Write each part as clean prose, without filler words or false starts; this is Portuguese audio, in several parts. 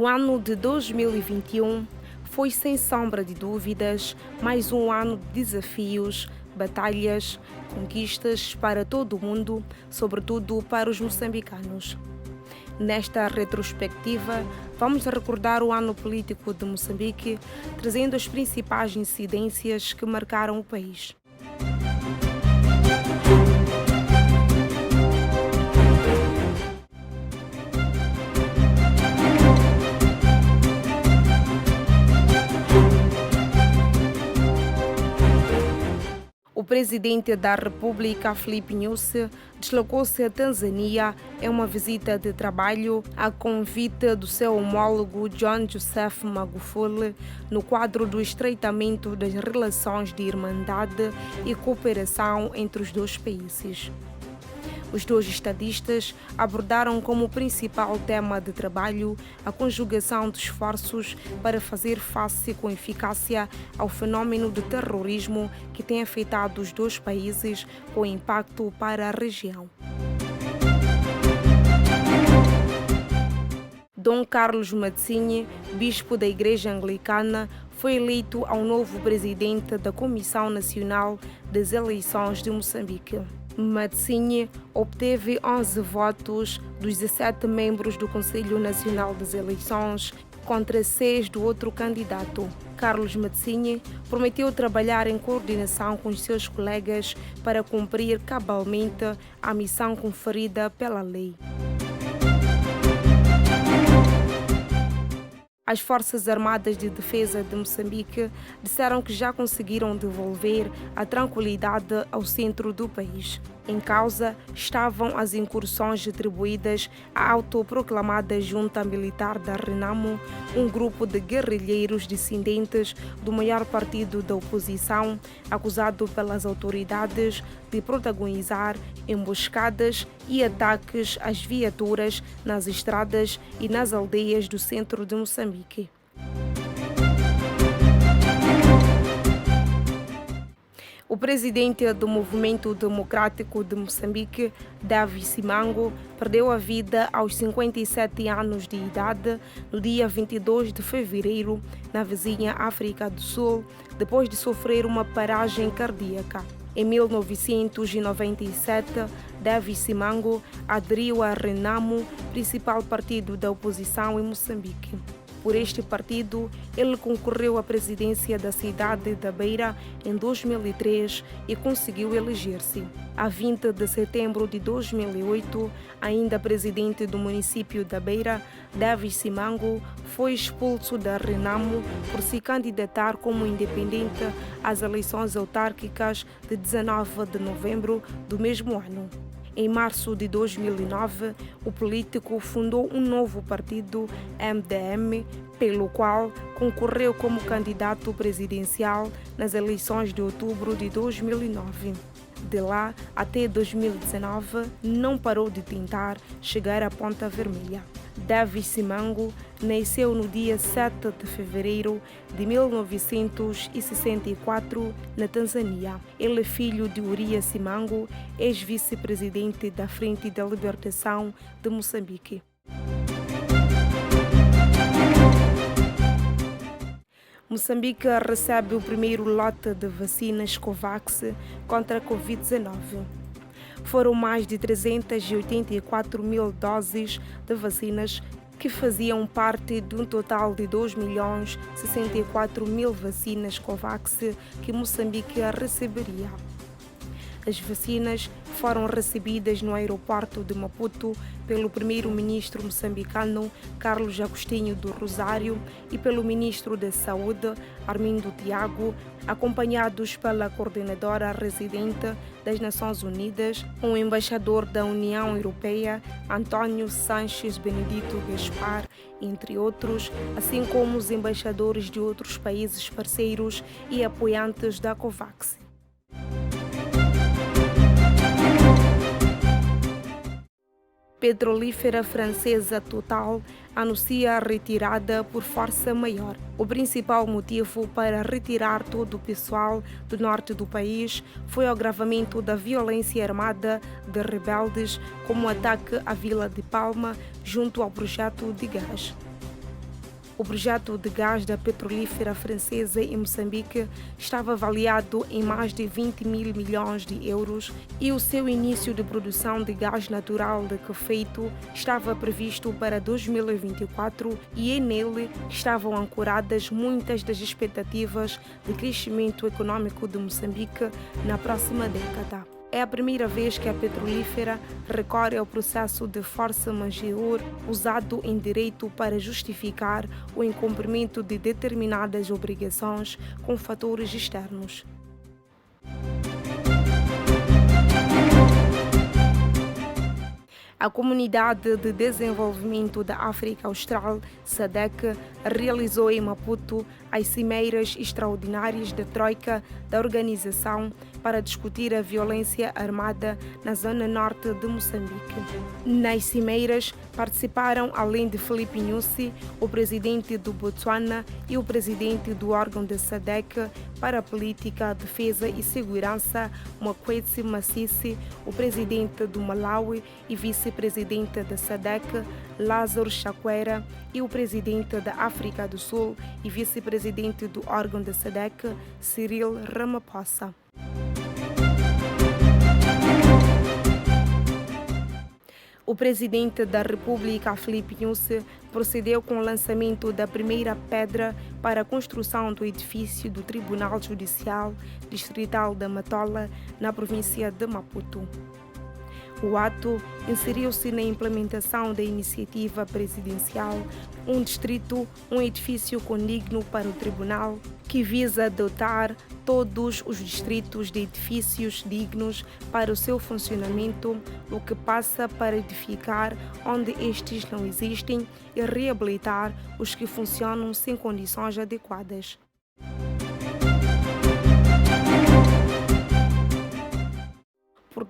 O ano de 2021 foi, sem sombra de dúvidas, mais um ano de desafios, batalhas, conquistas para todo o mundo, sobretudo para os moçambicanos. Nesta retrospectiva, vamos recordar o ano político de Moçambique, trazendo as principais incidências que marcaram o país. O presidente da República, Filipe Nyusi, deslocou-se à Tanzânia em uma visita de trabalho a convite do seu homólogo John Joseph Magufuli, no quadro do estreitamento das relações de irmandade e cooperação entre os dois países. Os dois estadistas abordaram como principal tema de trabalho a conjugação de esforços para fazer face com eficácia ao fenômeno de terrorismo que tem afetado os dois países, com impacto para a região. Dom Carlos Matsinhe, bispo da Igreja Anglicana, foi eleito ao novo presidente da Comissão Nacional das Eleições de Moçambique. Matsinhe obteve 11 votos dos 17 membros do Conselho Nacional das Eleições, contra 6 do outro candidato. Carlos Matsinhe prometeu trabalhar em coordenação com os seus colegas para cumprir cabalmente a missão conferida pela lei. As Forças Armadas de Defesa de Moçambique disseram que já conseguiram devolver a tranquilidade ao centro do país. Em causa estavam as incursões atribuídas à autoproclamada Junta Militar da Renamo, um grupo de guerrilheiros dissidentes do maior partido da oposição, acusado pelas autoridades de protagonizar emboscadas e ataques às viaturas nas estradas e nas aldeias do centro de Moçambique. O presidente do Movimento Democrático de Moçambique, Davi Simango, perdeu a vida aos 57 anos de idade no dia 22 de fevereiro, na vizinha África do Sul, depois de sofrer uma paragem cardíaca. Em 1997, Davi Simango aderiu à Renamo, principal partido da oposição em Moçambique. Por este partido, ele concorreu à presidência da cidade da Beira em 2003 e conseguiu eleger-se. A 20 de setembro de 2008, ainda presidente do município da Beira, Davi Simango foi expulso da Renamo por se candidatar como independente às eleições autárquicas de 19 de novembro do mesmo ano. Em março de 2009, o político fundou um novo partido, MDM, pelo qual concorreu como candidato presidencial nas eleições de outubro de 2009. De lá até 2019, não parou de tentar chegar à Ponta Vermelha. Davi Simango nasceu no dia 7 de fevereiro de 1964, na Tanzânia. Ele é filho de Urias Simango, ex-vice-presidente da Frente da Libertação de Moçambique. Moçambique recebe o primeiro lote de vacinas Covax contra a Covid-19. Foram mais de 384 mil doses de vacinas que faziam parte de um total de 2.064.000 vacinas Covax que Moçambique receberia. As vacinas foram recebidas no aeroporto de Maputo pelo primeiro-ministro moçambicano Carlos Agostinho do Rosário e pelo ministro da Saúde, Armindo Tiago, acompanhados pela coordenadora residente das Nações Unidas, o embaixador da União Europeia, António Sanches Benedito Gaspar, entre outros, assim como os embaixadores de outros países parceiros e apoiantes da Covax. Petrolífera francesa Total anuncia a retirada por força maior. O principal motivo para retirar todo o pessoal do norte do país foi o agravamento da violência armada de rebeldes, como o ataque à vila de Palma junto ao projeto de gás. O projeto de gás da petrolífera francesa em Moçambique estava avaliado em mais de 20 mil milhões de euros e o seu início de produção de gás natural liquefeito estava previsto para 2024 e nele estavam ancoradas muitas das expectativas de crescimento econômico de Moçambique na próxima década. É a primeira vez que a petrolífera recorre ao processo de força majeure usado em direito para justificar o incumprimento de determinadas obrigações com fatores externos. A Comunidade de Desenvolvimento da África Austral, SADC, realizou em Maputo as cimeiras extraordinárias da Troika da organização para discutir a violência armada na zona norte de Moçambique. Nas cimeiras participaram, além de Filipe Nyusi, o presidente do Botsuana e o presidente do órgão da SADC para a Política, Defesa e Segurança, Mokwetsi Masisi, o presidente do Malawi e vice-presidente da SADC, Lázaro Chakwera, e o presidente da África do Sul e vice-presidente do órgão da SADC, Cyril Ramaphosa. O presidente da República, Filipe Nyusi, procedeu com o lançamento da primeira pedra para a construção do edifício do Tribunal Judicial Distrital da Matola, na província de Maputo. O ato inseriu-se na implementação da iniciativa presidencial Um Distrito, um Edifício Condigno para o Tribunal, que visa dotar todos os distritos de edifícios dignos para o seu funcionamento, o que passa para edificar onde estes não existem e reabilitar os que funcionam sem condições adequadas.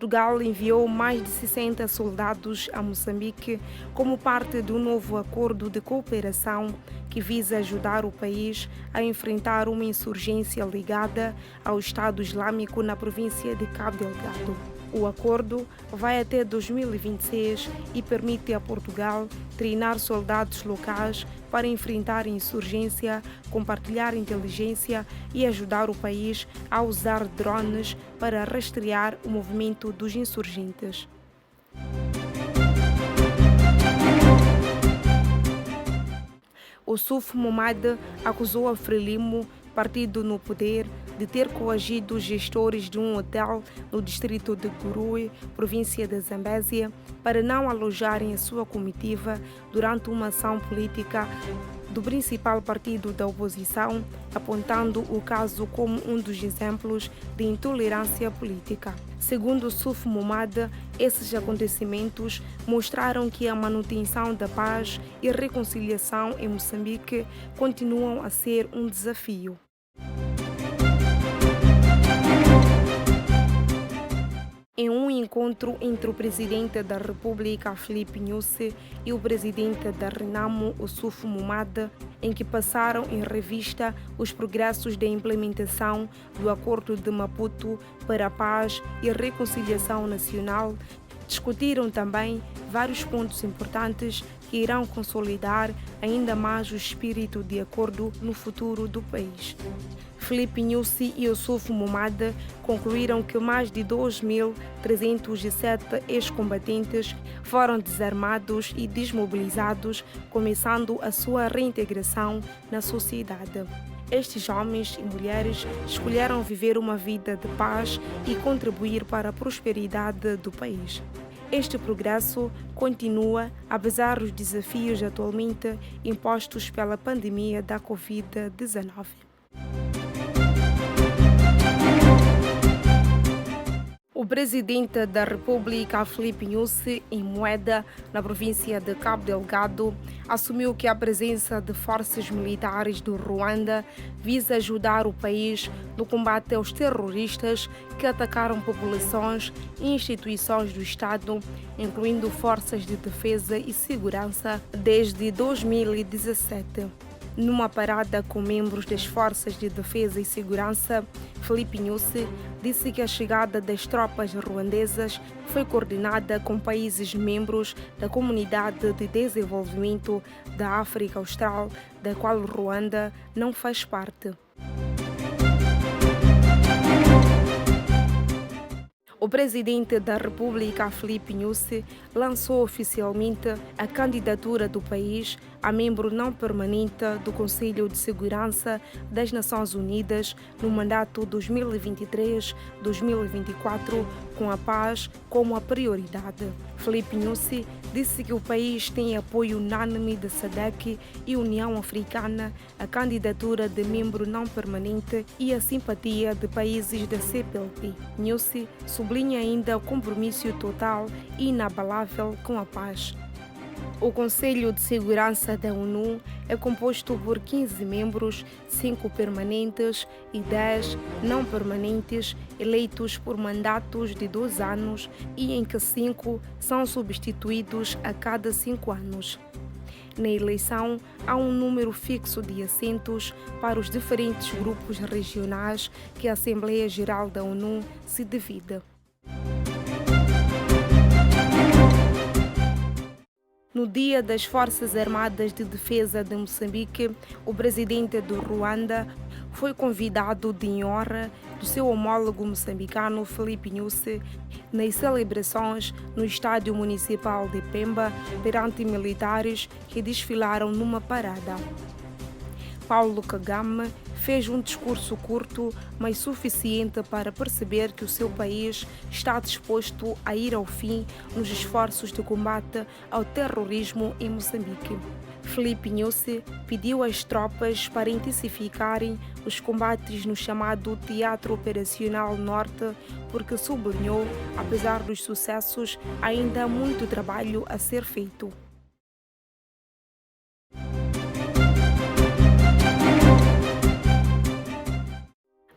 Portugal enviou mais de 60 soldados a Moçambique como parte do novo acordo de cooperação que visa ajudar o país a enfrentar uma insurgência ligada ao Estado Islâmico na província de Cabo Delgado. O acordo vai até 2026 e permite a Portugal treinar soldados locais para enfrentar a insurgência, compartilhar inteligência e ajudar o país a usar drones para rastrear o movimento dos insurgentes. O Suf Mohamed acusou a Frelimo, partido no poder, de ter coagido gestores de um hotel no distrito de Gurue, província de Zambésia, para não alojarem a sua comitiva durante uma ação política do principal partido da oposição, apontando o caso como um dos exemplos de intolerância política. Segundo Suf Mohamed, esses acontecimentos mostraram que a manutenção da paz e reconciliação em Moçambique continuam a ser um desafio. Em um encontro entre o presidente da República, Filipe Nyusi, e o presidente da Renamo, o Suf Mohamed, em que passaram em revista os progressos da implementação do Acordo de Maputo para a Paz e Reconciliação Nacional, discutiram também vários pontos importantes que irão consolidar ainda mais o espírito de acordo no futuro do país. Filipe Nyusi e o Suf Mohamed concluíram que mais de 2.307 ex-combatentes foram desarmados e desmobilizados, começando a sua reintegração na sociedade. Estes homens e mulheres escolheram viver uma vida de paz e contribuir para a prosperidade do país. Este progresso continua apesar dos desafios atualmente impostos pela pandemia da Covid-19. O presidente da República, Filipe Nyusi, em Moeda, na província de Cabo Delgado, assumiu que a presença de forças militares do Ruanda visa ajudar o país no combate aos terroristas que atacaram populações e instituições do Estado, incluindo forças de defesa e segurança, desde 2017. Numa parada com membros das Forças de Defesa e Segurança, Filipe Nyusi disse que a chegada das tropas ruandesas foi coordenada com países membros da Comunidade de Desenvolvimento da África Austral, da qual Ruanda não faz parte. O presidente da República, Filipe Nyusi, lançou oficialmente a candidatura do país a membro não permanente do Conselho de Segurança das Nações Unidas no mandato 2023-2024, com a paz como a prioridade. Filipe Nyusi disse que o país tem apoio unânime da SADC e União Africana, a candidatura de membro não permanente e a simpatia de países da CPLP. Nyusi sublinha ainda o compromisso total e inabalável com a paz. O Conselho de Segurança da ONU é composto por 15 membros, 5 permanentes e 10 não permanentes, eleitos por mandatos de 2 anos e em que 5 são substituídos a cada 5 anos. Na eleição, há um número fixo de assentos para os diferentes grupos regionais que a Assembleia Geral da ONU se divide. No Dia das Forças Armadas de Defesa de Moçambique, o presidente do Ruanda foi convidado de honra do seu homólogo moçambicano Filipe Nyusi nas celebrações no Estádio Municipal de Pemba perante militares que desfilaram numa parada. Paulo Kagame fez um discurso curto, mas suficiente para perceber que o seu país está disposto a ir ao fim nos esforços de combate ao terrorismo em Moçambique. Filipe Nyusi pediu às tropas para intensificarem os combates no chamado Teatro Operacional Norte, porque sublinhou, apesar dos sucessos, ainda há muito trabalho a ser feito.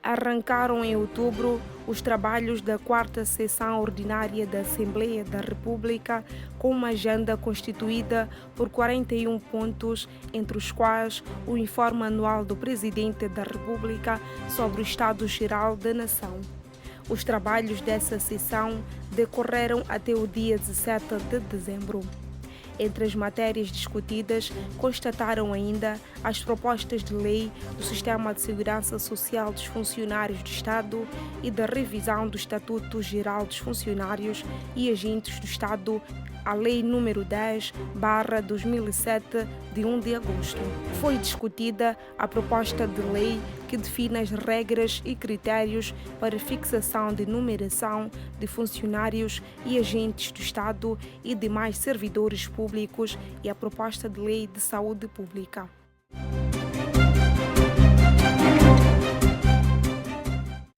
Arrancaram em outubro os trabalhos da 4ª sessão ordinária da Assembleia da República, com uma agenda constituída por 41 pontos, entre os quais o informe anual do Presidente da República sobre o Estado Geral da Nação. Os trabalhos dessa sessão decorreram até o dia 17 de dezembro. Entre as matérias discutidas, constataram ainda as propostas de lei do Sistema de Segurança Social dos Funcionários do Estado e da revisão do Estatuto Geral dos Funcionários e Agentes do Estado, a Lei nº 10/2007, de 1 de agosto. Foi discutida a proposta de lei que define as regras e critérios para fixação de numeração de funcionários e agentes do Estado e demais servidores públicos e a proposta de lei de saúde pública.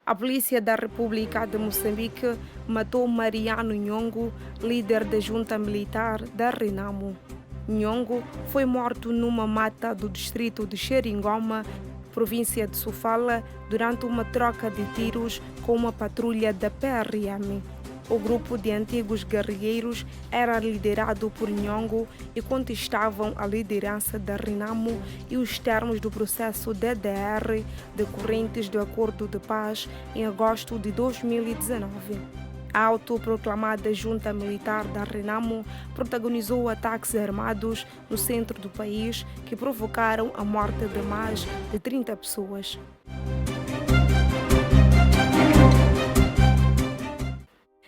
A Polícia da República de Moçambique matou Mariano Nhongo, líder da junta militar da Renamo. Nhongo foi morto numa mata do distrito de Xeringoma, província de Sofala, durante uma troca de tiros com uma patrulha da PRM. O grupo de antigos guerrilheiros era liderado por Nhongo e contestavam a liderança da Renamo e os termos do processo DDR decorrentes do Acordo de Paz em agosto de 2019. A autoproclamada junta militar da Renamo protagonizou ataques armados no centro do país que provocaram a morte de mais de 30 pessoas.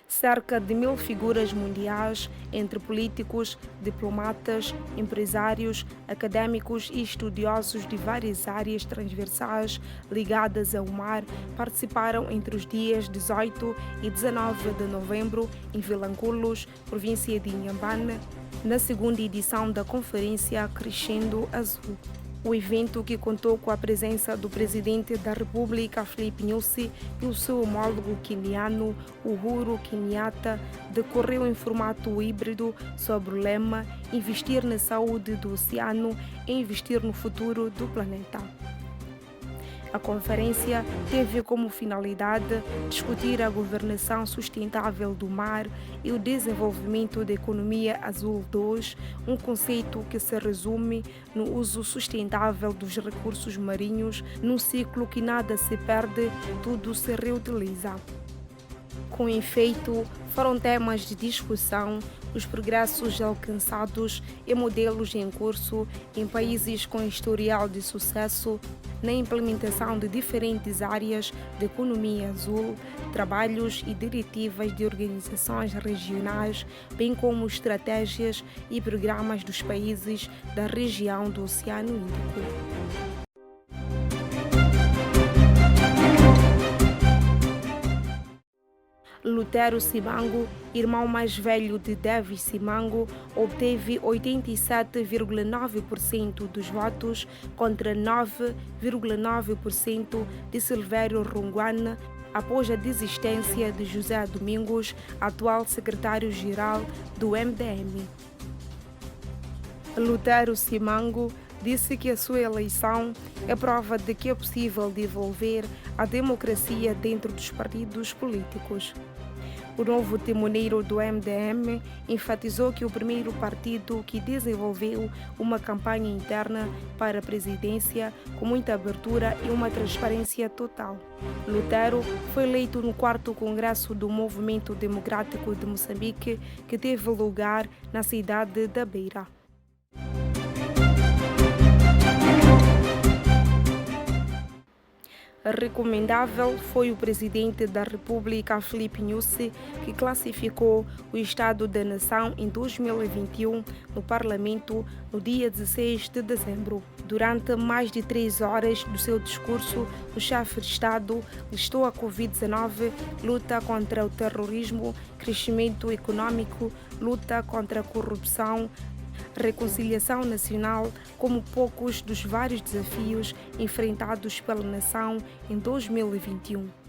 Cerca de 1000 figuras mundiais, entre políticos, diplomatas, empresários, acadêmicos e estudiosos de várias áreas transversais ligadas ao mar, participaram entre os dias 18 e 19 de novembro em Vilanculos, província de Inhambane, na segunda edição da Conferência Crescendo Azul. O evento, que contou com a presença do presidente da República, Filipe Nyusi, e o seu homólogo queniano, Uhuru Kenyatta, decorreu em formato híbrido sob o lema "Investir na saúde do oceano e investir no futuro do planeta". A conferência teve como finalidade discutir a governação sustentável do mar e o desenvolvimento da economia azul 2, um conceito que se resume no uso sustentável dos recursos marinhos, num ciclo que nada se perde, tudo se reutiliza. Com efeito, foram temas de discussão os progressos alcançados e modelos em curso em países com historial de sucesso na implementação de diferentes áreas de economia azul, trabalhos e diretivas de organizações regionais, bem como estratégias e programas dos países da região do Oceano Índico. Lutero Simango, irmão mais velho de Davis Simango, obteve 87,9% dos votos contra 9,9% de Silvério Runguana, após a desistência de José Domingos, atual secretário-geral do MDM. Lutero Simango disse que a sua eleição é prova de que é possível desenvolver a democracia dentro dos partidos políticos. O novo timoneiro do MDM enfatizou que o primeiro partido que desenvolveu uma campanha interna para a presidência com muita abertura e uma transparência total. Lutero foi eleito no 4º Congresso do Movimento Democrático de Moçambique, que teve lugar na cidade da Beira. Recomendável foi o presidente da República, Filipe Nyusi, que classificou o Estado da Nação em 2021 no Parlamento no dia 16 de dezembro. Durante mais de 3 horas do seu discurso, o chefe de Estado listou a Covid-19, luta contra o terrorismo, crescimento econômico, luta contra a corrupção, reconciliação nacional como poucos dos vários desafios enfrentados pela nação em 2021.